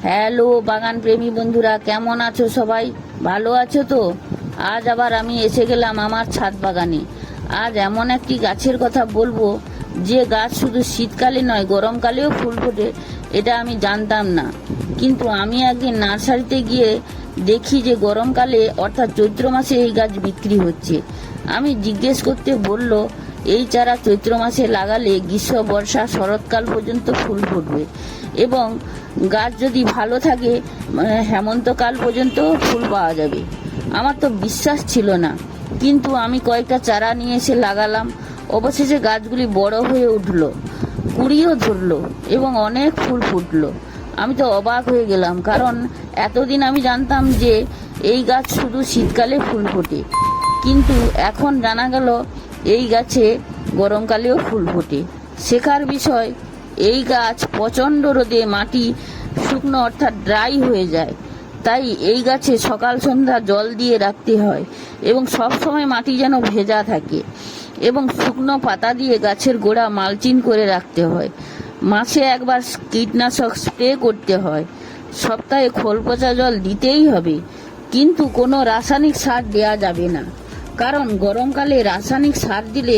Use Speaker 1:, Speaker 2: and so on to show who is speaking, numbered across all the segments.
Speaker 1: Hello বাগান প্রেমী বন্ধুরা, কেমন আছো সবাই? ভালো আছো তো? আজ আবার আমি এসে গেলাম আমার ছাদ বাগানে। আজ এমন একটি গাছের কথা বলবো যে গাছ শুধু শীতকালে নয়, গরমকালেও ফুল ফোটে। এটা আমি জানতাম না, কিন্তু আমি একদিন নার্সারিতে গিয়ে দেখি যে গরমকালে অর্থাৎ চৈত্র মাসে এই গাছ বিক্রি হচ্ছে। আমি জিজ্ঞেস করতে বলল, এই চারা চৈত্র মাসে লাগালে গ্রীষ্ম, বর্ষা, শরৎকাল পর্যন্ত ফুল ফুটবে এবং গাছ যদি ভালো থাকে হেমন্তকাল পর্যন্ত ফুল পাওয়া যাবে। আমার তো বিশ্বাস ছিল না, কিন্তু আমি কয়েকটা চারা নিয়ে এসে লাগালাম। অবশেষে গাছগুলি বড় হয়ে উঠলো, কুড়িও ধরলো এবং অনেক ফুল ফুটলো। আমি তো অবাক হয়ে গেলাম, কারণ এতদিন আমি জানতাম যে এই গাছ শুধু শীতকালে ফুল ফোটে, কিন্তু এখন জানা গেল এই গাছে গরমকালেও ফুল ফোটে। শেখার বিষয়, এই গাছ প্রচণ্ড রোদে মাটি শুকনো অর্থাৎ ড্রাই হয়ে যায়, তাই এই গাছে সকাল সন্ধ্যা জল দিয়ে রাখতে হয় এবং সবসময় মাটি যেন ভেজা থাকে এবং শুকনো পাতা দিয়ে গাছের গোড়া মালচিং করে রাখতে হয়। মাসে একবার কীটনাশক স্প্রে করতে হয়, সপ্তাহে খোল পচা জল দিতেই হবে, কিন্তু কোনো রাসায়নিক সার দেওয়া যাবে না, কারণ গরমকালে রাসায়নিক সার দিলে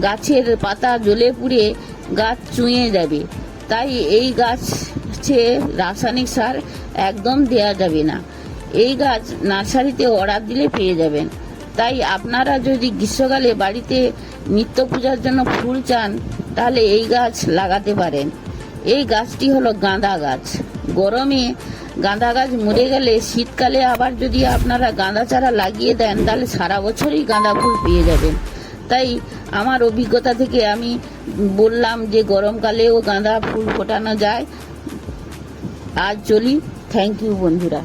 Speaker 1: গাছের পাতা জ্বলে পুড়ে গাছ চুঁয়ে যাবে। তাই এই গাছে রাসায়নিক সার একদম দেওয়া যাবে না। এই গাছ নার্সারিতে অর্ডার দিলে পেয়ে যাবেন। তাই আপনারা যদি গ্রীষ্মকালে বাড়িতে নিত্য পূজার জন্য ফুল চান, তাহলে এই গাছ লাগাতে পারেন। এই গাছটি হলো গাঁদা গাছ। গরমে গাঁদা গাছ মরে গেলে শীতকালে আবার যদি আপনারা গাঁদা চারা লাগিয়ে দেন, তাহলে সারা বছরই গাঁদা ফুল পেয়ে যাবেন। তাই আমার অভিজ্ঞতা থেকে আমি বললাম যে গরমকালেও গাঁদা ফুল ফোটানো যায়। আজ চলি। থ্যাংক ইউ বন্ধুরা।